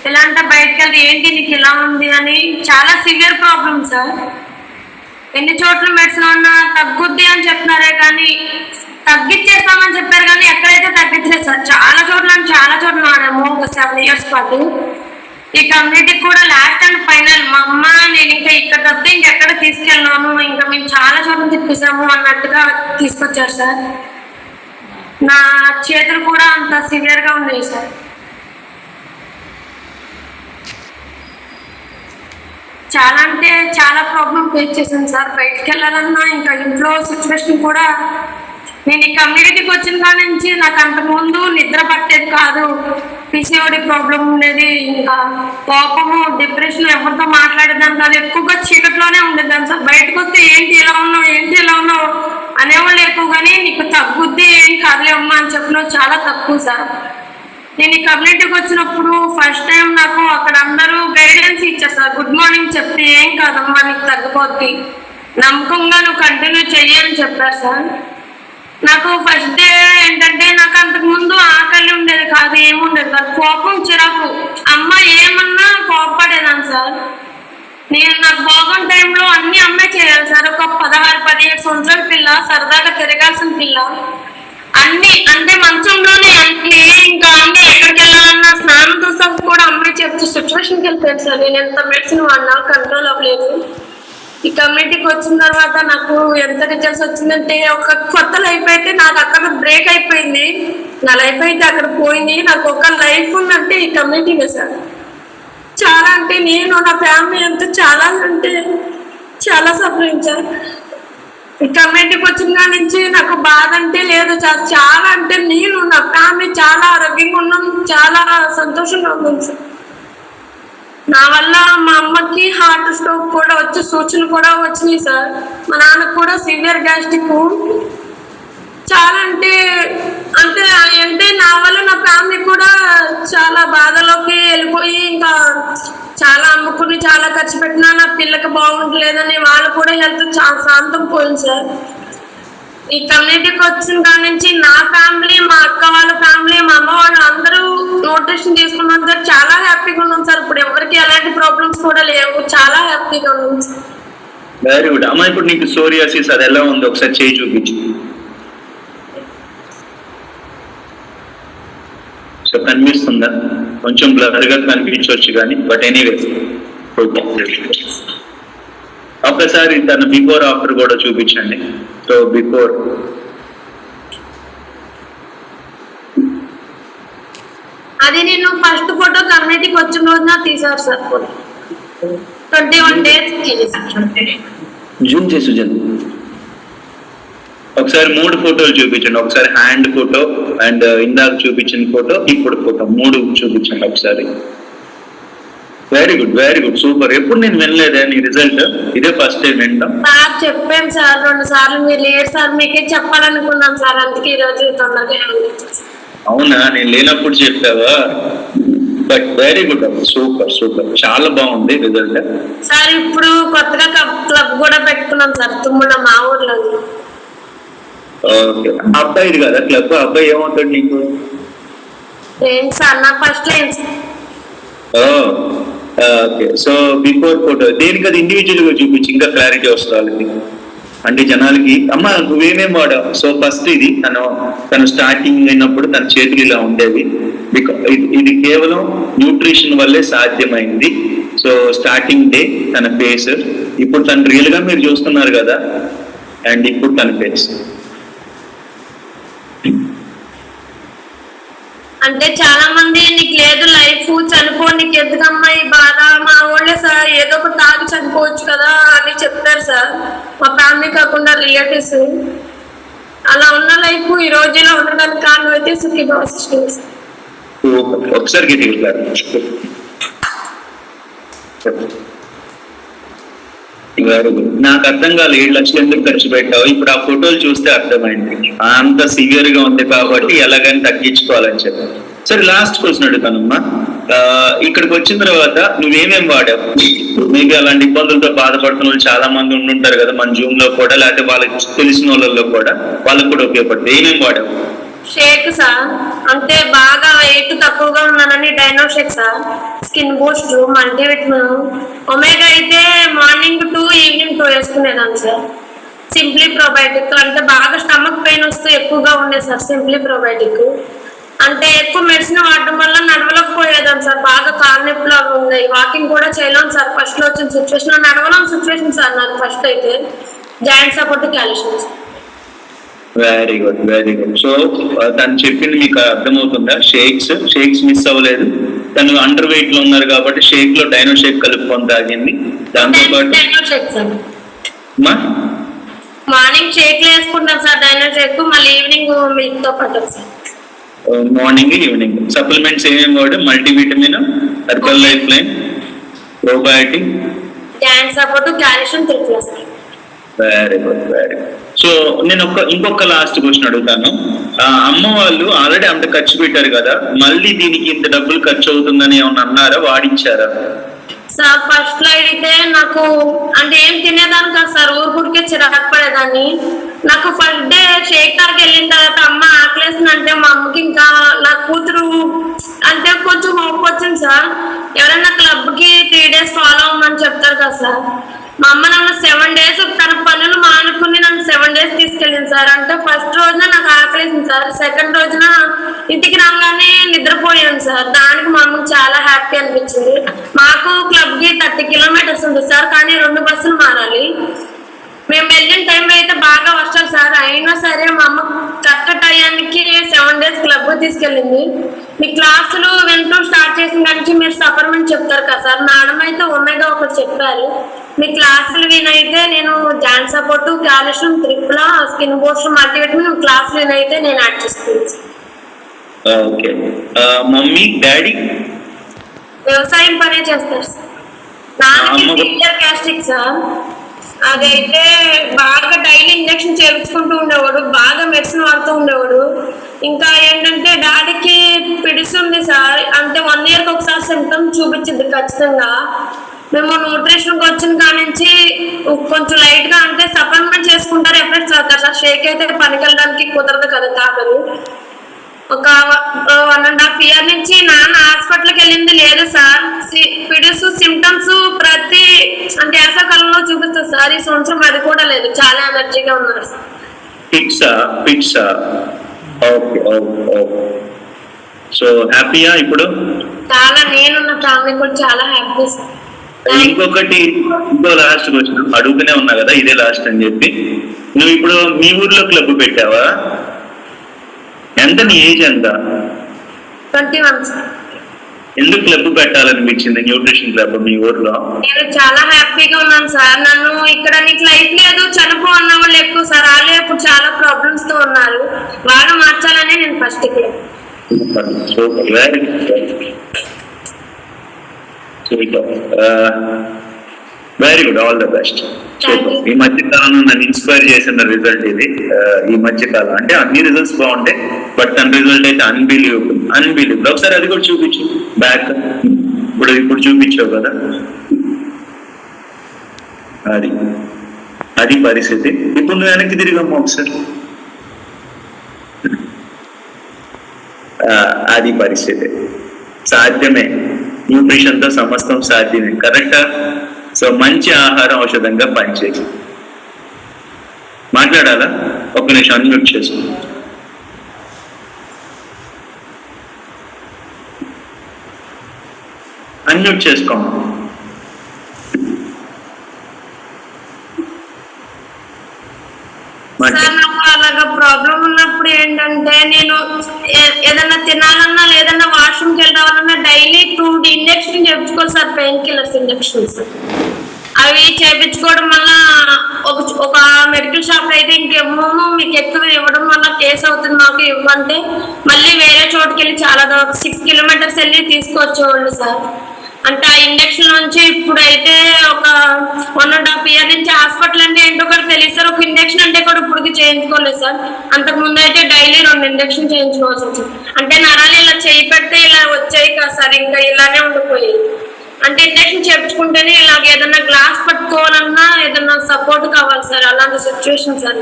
ఎలా అంటే బయటకు వెళ్తే ఏంటి నీకు ఇలా ఉంది అని, చాలా సివియర్ ప్రాబ్లమ్ సార్. ఎన్ని చోట్ల మెడిసిన్ ఉన్నా తగ్గుద్ది అని చెప్తున్నారే కానీ, తగ్గించేస్తామని చెప్పారు కానీ ఎక్కడైతే తగ్గించలేదు సార్. చాలా చోట్ల వాడాము ఒక 7 years పాటు. ఈ కమ్యూనిటీకి కూడా లాస్ట్ అండ్ ఫైనల్ మా అమ్మ నేను ఇంకా ఇక్కడ తప్పితే ఇంకెక్కడ తీసుకెళ్ళాను, ఇంకా మేము చాలా చోట్ల తిప్పిస్తాము అన్నట్టుగా తీసుకొచ్చారు సార్. నా చేతులు కూడా అంత సివియర్గా ఉండేవి సార్. చాలా అంటే చాలా ప్రాబ్లం ఫేస్ చేశాను సార్. బయటకు వెళ్ళాలన్నా ఇంకా ఇంట్లో సిచ్యువేషన్ కూడా, నేను ఈ కమ్యూనిటీకి వచ్చిన కాడి నుంచి నాకు అంతకుముందు నిద్ర పట్టేది కాదు, పిసిఓడి ప్రాబ్లం ఉండేది, ఇంకా కోపము, డిప్రెషన్, ఎవరితో మాట్లాడేదాన్ని కాదు, ఎక్కువగా చీకట్లోనే ఉండేదాన్ని సార్. బయటకు వస్తే ఏంటి ఇలా ఉన్నావు అనేవాళ్ళు ఎక్కువగానే, నీకు తగ్గుద్ది ఏం కాదులే అమ్మా అని చెప్పిన చాలా తక్కువ సార్. నేను ఈ కమ్యూనిటీకి వచ్చినప్పుడు ఫస్ట్ టైం నాకు అక్కడ అందరూ గైడెన్స్ ఇచ్చారు సార్. గుడ్ మార్నింగ్ చెప్తే ఏం కాదమ్మా నీకు తగ్గిపోద్ది, నమ్మకంగా నువ్వు కంటిన్యూ చెయ్యని చెప్పారు సార్. నాకు ఫస్ట్ డే ఏంటంటే నాకు అంతకు ముందు ఆకలి ఉండేది కాదు, ఏముండేది కాదు, కోపం, చిరాకు, అమ్మ ఏమన్నా కోపపడేదాన్ని సార్. నాకు బాగున్న టైంలో అన్ని అమ్మే చేయాలి సార్. ఒక 16-17 సంవత్సరాల పిల్ల, సరదాగా తిరగాల్సిన పిల్ల, అన్ని అంటే మంచంలోనే అన్ని, ఇంకా అన్ని ఎక్కడికి వెళ్ళాలన్నా స్నానంతో సహా కూడా అమ్మాయి చెప్తే సిచ్యువేషన్కి వెళ్ళిపోయారు సార్. నేను ఎంత మెడిసిన్ వాడినా కంట్రోల్ అవ్వలేదు. ఈ కమ్యూనిటీకి వచ్చిన తర్వాత నాకు ఎంత రిజల్ట్స్ వచ్చిందంటే, ఒక కొత్త లైఫ్ అయితే నాకు అక్కడ బ్రేక్ అయిపోయింది, నా లైఫ్ అయితే అక్కడ పోయింది. నాకు ఒక లైఫ్ ఉందంటే ఈ కమ్యూనిటీనే సార్. చాలా అంటే నేను నా ఫ్యామిలీ అంతా చాలా సఫరింగ్ సార్. ఈ కమ్యూనిటీకి వచ్చిన కాడి నుంచి నాకు బాధ అంటే లేదు సార్. చాలా అంటే నేను నా ఫ్యామిలీ చాలా ఆరోగ్యంగా ఉన్నాం, చాలా సంతోషంగా ఉన్నాం సార్. నా వల్ల మా అమ్మకి హార్ట్ స్ట్రోక్ కూడా వచ్చి సూచనలు కూడా వచ్చినాయి సార్. మా నాన్నకు కూడా సివియర్ గ్యాస్ట్రిక్. చాలా అంటే నా వల్ల నా ఫ్యామిలీ కూడా చాలా బాధలోకి వెళ్ళిపోయి, ఇంకా చాలా అమ్ముకుని చాలా ఖర్చు పెట్టినా నా పిల్లకి బాగుండలేదని వాళ్ళు కూడా హెల్త్ చాలా శాంతం పోయింది సార్. ఈ కమ్యూనిటీకి వచ్చిన కాడి నుంచి నా ఫ్యామిలీ, మా అక్క వాళ్ళ ఫ్యామిలీ, మా అమ్మ వాళ్ళు అందరూ న్యూట్రిషన్ తీసుకున్నాం సార్. చాలా హ్యాపీగా ఉన్నాం సార్. ఇప్పుడు ఎవరికి ఎలాంటి ప్రాబ్లమ్స్ కూడా లేవు, చాలా హ్యాపీగా ఉన్నాం సార్. వెరీ గుడ్ అమ్మా. ఇప్పుడు నీకు సోరియాసిస్ అది ఎలా ఉంది ఒకసారి చేయి చూపించు. సో కనిపిస్తుందా? కొంచెం బ్లర్గా కనిపించవచ్చు కానీ, బట్ ఎనీవే ఒకసారి తన బిఫోర్ ఆఫ్టర్ కూడా చూపించండి. సో బిఫోర్ అది నేను ఫస్ట్ ఫోటో కమ్యూనిటీకి వచ్చిన రోజున తీసారు సార్. 21 days జూమ్ చేసి ఒకసారి 3 ఫోటోలు చూపించండి. ఒకసారి హ్యాండ్ ఫోటో అండ్ ఇందాక చూపించిన ఫోటో, ఇప్పుడు ఫోటో, 3 చూపించండి ఒకసారి. Very good super. ఎప్పుడు నేను వినలేదా నీ రిజల్ట్? ఇదే ఫస్ట్ టైం వింటాం సార్. చెప్పాను సార్ 2 సార్లు, మీరు లేరు సార్, మీకే చెప్పాలనుకున్నాం సార్, అందుకే ఈరోజు తొందరగా. అవునా? నేను లేనప్పుడు చెప్పావా? బట్ వెరీ గుడ్, సూపర్ చాలా బాగుంది రిజల్ట్ సార్. ఇప్పుడు కొత్తగా క్లబ్ కూడా పెట్టుకున్నాం సార్, తుమ్మల మా ఊర్లో. ఓకే. అబ్బాయిది కదా క్లబ్? అబ్బాయి ఏమవుతాడు నీకు? ఏంటి సార్, నా first line. Okay. So before photo దేనికి అది ఇండివిజువల్ గా చూపించి ఇంకా క్లారిటీ వస్తుంది వాళ్ళకి, అంటే జనాలకి. అమ్మ నువ్వేమేం వాడావు? సో ఫస్ట్ ఇది తను స్టార్టింగ్ అయినప్పుడు తన చేతులు ఇలా ఉండేవి. ఇది కేవలం న్యూట్రిషన్ వల్లే సాధ్యమైంది. సో స్టార్టింగ్ డే తన ఫేస్, ఇప్పుడు తను రియల్ గా మీరు చూస్తున్నారు కదా, అండ్ ఇప్పుడు తన ఫేస్. అంటే చాలా మంది నీకు లేదు లైఫ్, చనిపో, నీకు ఎందుకమ్మా ఈ బాధ, మా వాళ్ళే సార్ ఏదో ఒక తాగి చనిపోవచ్చు కదా అని చెప్తారు సార్. మా ఫ్యామిలీ కాకుండా రిలేటివ్స్. అలా ఉన్న లైఫ్ ఈ రోజు ఇలా ఉండడానికి కారణం అయితే సుఖీ భావిస్తుంది. ఒకసారి నాకు అర్థం కాదు 7 లక్షలు ఎందుకు ఖర్చు పెట్టావు. ఇప్పుడు ఆ ఫోటోలు చూస్తే అర్థమైంది, అంత సివియర్ గా ఉంది కాబట్టి ఎలాగని తగ్గించుకోవాలని చెప్పి. సరే, లాస్ట్ క్వశ్చన్ అడుగుతానమ్మా. ఇక్కడికి వచ్చిన తర్వాత నువ్వేమేం వాడావు? మేబీ అలాంటి ఇబ్బందులతో బాధపడుతున్న వాళ్ళు చాలా మంది ఉండుంటారు కదా మన జూమ్ లో కూడా, లేకపోతే వాళ్ళకి తెలిసిన వాళ్ళలో కూడా, వాళ్ళకి కూడా ఉపయోగపడుతుంది. ఏమేమి వాడావు? షేక్ సార్ అంటే బాగా వెయిట్ తక్కువగా ఉన్నానని డైనో shake sir, skin boost, multivitamin, omega అయితే మార్నింగ్ 2 ఈవినింగ్ 2 వేసుకునేదాన్ని సార్. సింప్లీ ప్రోబయోటిక్ అంటే బాగా స్టమక్ పెయిన్ వస్తే ఎక్కువగా ఉండే సార్ సింప్లీ ప్రోబయోటిక్. అంటే ఎక్కువ మెడిసిన్ వాడడం వల్ల నడవలేకపోయేదాన్ని సార్, బాగా కాళ్ళ నొప్పులు అవి ఉన్నాయి, వాకింగ్ కూడా చేయలేము సార్. ఫస్ట్ లో వచ్చిన సిచ్యువేషన్ నడవలేని సిచ్యువేషన్ సార్ నాకు ఫస్ట్ అయితే. Joint support calcium sir. Very good, very good. So తను చెప్పింది మీకు అర్థమవుతుందా? షేక్స్ మిస్ అవ్వలేదు. తను అండర్ వెయిట్ లో ఉన్నారు కాబట్టి షేక్ లో డైనో షేక్ కలుపుకొని తాగింది. దాంతో పాటు డైనో షేక్ సార్ మా మార్నింగ్ షేక్ వేసుకుంటాం సార్ డైనో షేక్, మళ్ళీ ఈవినింగ్ మిల్క్ తో పట్టదు సార్. మార్నింగ్ ఈవినింగ్ సప్లిమెంట్స్ ఏమేమి వాడు? Multivitamin, herbal life line, probiotic, joint support, calcium, triphala sir. Very good, very good. So నేను ఇంకొక లాస్ట్ క్వశ్చన్ అడుగుతాను. అమ్మ వాళ్ళు ఆల్రెడీ అంత ఖర్చు పెట్టారు కదా, మళ్ళీ దీనికి ఇంత డబ్బులు ఖర్చు అవుతుందని ఏమన్నా అన్నారా, వాడిచ్చారా? సార్ ఫస్ట్ లో అయితే నాకు అంటే ఏం తినేదాన్ని కాదు సార్, ఊరికే చిరాకు పడేదాన్ని. నాకు ఫస్ట్ డే షేక్ తాకి వెళ్ళిన తర్వాత అమ్మ ఆకలేస్తుంది అంటే మా అమ్మకి ఇంకా నా కూతురు అంటే కొంచెం హోప్ వచ్చింది సార్. ఎవరైనా క్లబ్ కి 3 days ఫాలో అవ్వమని చెప్తారు కదా సార్. మా అమ్మ నన్ను 7 days తన పనులు మానుకుని నన్ను 7 days తీసుకెళ్ళింది సార్. అంటే ఫస్ట్ రోజున నాకు ఆకలేసింది సార్, సెకండ్ రోజున ఇంటికి రాగానే నిద్రపోయాను సార్. దానికి మా అమ్మకి చాలా హ్యాపీ అనిపించింది. మాకు క్లబ్ కి 30 kilometers ఉంది సార్, కానీ 2 బస్సులు మారాలి. మేము వెళ్ళిన టైంలో అయితే బాగా వర్షాలు సార్, అయినా సరే మా అమ్మ కరెక్ట్ టయానికి 7 days క్లబ్ తీసుకెళ్ళింది. మీ క్లాసులు వింటూ స్టార్ట్ చేసిన దానికి మీరు సప్లిమెంట్ చెప్తారు కదా సార్, మేడం అయితే ఒమేగా ఒకటి చెప్పారు. మీ క్లాసులు వినైతే నేను joint support, calcium, triphala, skin boost, multivitamin క్లాసులు వినైతే నేను యాడ్ చేస్తాను. ఓకే. మమ్మీ డాడీ వ్యవసాయం పనే చేస్తారు సార్. నాన్నకి సీనియర్ గ్యాస్ట్రిక్ సార్, అదైతే బాగా డైలీ ఇంజక్షన్ చేయించుకుంటూ ఉండేవాడు, బాగా మెడిసిన్ వాడుతూ ఉండేవాడు. ఇంకా ఏంటంటే డాడీకి పిడుస్తుంది సార్, అంటే 1 yearకి ఒకసారి సిమ్టమ్స్ చూపించింది ఖచ్చితంగా. మేము న్యూట్రిషన్కి వచ్చిన కాడ నుంచి కొంచెం లైట్ గా అంటే సప్లిమెంట్ చేసుకుంటారు, ఎఫెక్ట్స్ అవుతారు సార్. షేక్ అయితే పనికి వెళ్ళడానికి కుదరదు కదా తాగదు. ఒక 1.5 year నుంచి నాన్న హాస్పిటల్కి వెళ్ళింది లేదు సార్. పిడుసు సిమ్టమ్స్ ప్రతి అంటే వేసవకాలంలో చూపిస్తుంది సార్. ఈ సంవత్సరం అది కూడా లేదు, చాలా ఎనర్జీగా ఉన్నారు sir. Pizza okay okay. So హ్యాపీయా ఇప్పుడు? చాలా, నేనున్న ఫ్యామిలీ కూడా చాలా హ్యాపీ సార్. ఇంకో లాస్ట్ క్వశ్చన్ అడుగుతూనే ఉన్నా కదా, ఇదే లాస్ట్ అని చెప్పి. నువ్వు ఇప్పుడు మీ ఊర్లో క్లబ్ పెట్టావా? ఎంత నీ ఏజ్ ఎంత? 21 సార్. ఎందుకు క్లబ్ పెట్టాలనిపించింది, న్యూట్రిషన్ క్లబ్ మీ ఊర్లో? నేను చాలా హ్యాపీగా ఉన్నాను సార్. నన్ను ఇక్కడ నీకు లైఫ్ లేదు చనిపో అన్న వాళ్ళు ఎక్కువ సార్, వాళ్ళే ఇప్పుడు చాలా ప్రాబ్లమ్స్ తో ఉన్నారు, వాళ్ళు మార్చాలని నేను ఫస్ట్ ఇక్కడ. Very good, all the best. ఈ మధ్య కాలంలో నన్ను ఇన్స్పైర్ చేసిన రిజల్ట్ ఇది. ఈ మధ్య కాలం అంటే అన్ని రిజల్ట్స్ బాగుంటాయి, బట్ తన రిజల్ట్ అయితే అన్బిలీవబుల్. ఒకసారి అది కూడా చూపించు బ్యాక్. ఇప్పుడు చూపించావు కదా, అది పరిస్థితి. ఇప్పుడు నువ్వు వెనక్కి తిరిగమ్మా ఒకసారి. అది పరిస్థితి. సాధ్యమే, న్యూట్రిషన్ తో సమస్తం సాధ్యమే. కరెక్టా? సో మంచి ఆహారం ఔషధంగా పనిచేసి మాట్లాడాలా? ఒక్క నిమిషం అన్మ్యూట్ చేసుకో. అన్మ్యూట్ చేసుకోమ్మా. సార్ నాకు అలాగా ప్రాబ్లం ఉన్నప్పుడు ఏంటంటే నేను ఏదన్నా తినాలన్నా లేదన్నా వాష్రూమ్కి వెళ్ళాలన్నా డైలీ 2 ఇంజక్షన్ చేయించుకోవాలి సార్, పెయిన్ కిల్లర్స్ ఇంజక్షన్స్. అవి చేయించుకోవడం వల్ల ఒక మెడికల్ షాప్ అయితే ఇంకేమో మీకు ఎక్కువ ఇవ్వడం వల్ల కేసు అవుతుంది మాకు ఇవ్వంటే మళ్ళీ వేరే చోటుకి వెళ్ళి చాలా 6 kilometers వెళ్ళి తీసుకొచ్చేవాళ్ళు సార్. అంటే ఆ ఇంజక్షన్ నుంచి ఇప్పుడైతే ఒక 1.5 year నుంచి హాస్పిటల్ అంటే ఏంటో కూడా తెలియదు సార్. ఒక ఇంజక్షన్ అంటే కూడా ఇప్పుడు చేయించుకోలేదు సార్. అంతకు ముందు అయితే డైలీ 2 ఇంజక్షన్ చేయించుకోవాల్సి వచ్చింది. అంటే నరాలు ఇలా చేయి పెడితే ఇలా వచ్చాయి కదా సార్, ఇంకా ఇలానే ఉండిపోయాయి. అంటే ఇంజక్షన్ చేయించుకుంటేనే ఇలాగ ఏదన్నా గ్లాస్ పట్టుకోవాలన్నా ఏదన్నా సపోర్ట్ కావాలి సార్, అలాంటి సిచ్యువేషన్ సార్.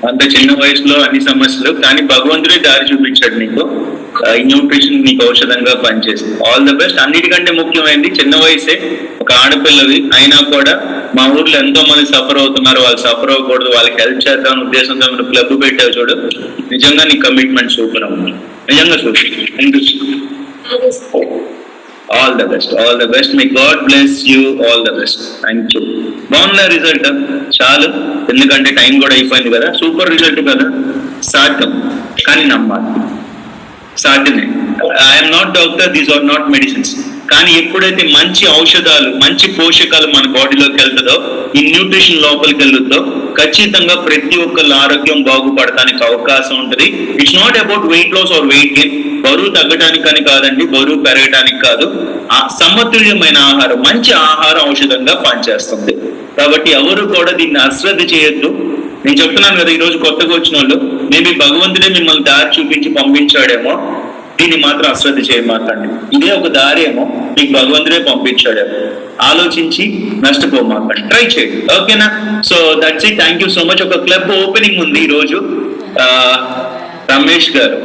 అంత చిన్న వయసులో అన్ని సమస్యలు, కానీ భగవంతుడే దారి చూపించాడు నీకు. ఈ న్యూట్రిషన్ నీకు ఔషధంగా పనిచేస్తుంది. All the best. అన్నిటికంటే ముఖ్యమైనది చిన్న వయసే, ఒక ఆడపిల్లవి అయినా కూడా మా ఊర్లో ఎంతో మంది సఫర్ అవుతున్నారు, వాళ్ళు సఫర్ అవ్వకూడదు, వాళ్ళకి హెల్ప్ చేద్దాం ఉద్దేశంతో మనం క్లబ్ పెట్టావు చూడు. నిజంగా నీ కమిట్మెంట్ సూపర్ అవ్వాలి, నిజంగా super. All the best, all the best. Me God bless you, all the best. Thank you. బాగుందా రిజల్ట్? చాలు, ఎందుకంటే టైం కూడా అయిపోయింది కదా. సూపర్ రిజల్ట్ కదా, సాధ్యం, కానీ నమ్మాలి. సాధ్యమే. I'm not doctor, these are not medicines. కానీ ఎప్పుడైతే మంచి ఔషధాలు, మంచి పోషకాలు మన బాడీలోకి వెళ్తుందో, ఈ న్యూట్రిషన్ లోపలికి వెళ్తుందో, ఖచ్చితంగా ప్రతి ఒక్కళ్ళ ఆరోగ్యం బాగుపడటానికి అవకాశం ఉంటుంది. It's not about weight loss or weight gain. బరువు తగ్గడానికి అని కాదండి, బరువు పెరగడానికి కాదు. ఆ సమతుల్యమైన ఆహారం, మంచి ఆహారం ఔషధంగా పనిచేస్తుంది. కాబట్టి ఎవరు కూడా దీన్ని అశ్రద్ధ చేయొద్దు. నేను చెప్తున్నాను కదా, ఈ రోజు కొత్తగా వచ్చిన వాళ్ళు, మేబీ భగవంతుడే మిమ్మల్ని దారి చూపించి పంపించాడేమో, దీన్ని మాత్రం అశ్రద్ధ చేయమాకండి. ఇదే ఒక దారి ఏమో, మీకు భగవంతుడే పంపించాడేమో, ఆలోచించి నష్టపోమాకండి, ట్రై చేయండి. ఓకేనా? So that's it. Thank you so much. ఒక క్లబ్ ఓపెనింగ్ ఉంది ఈరోజు. రమేష్ గారు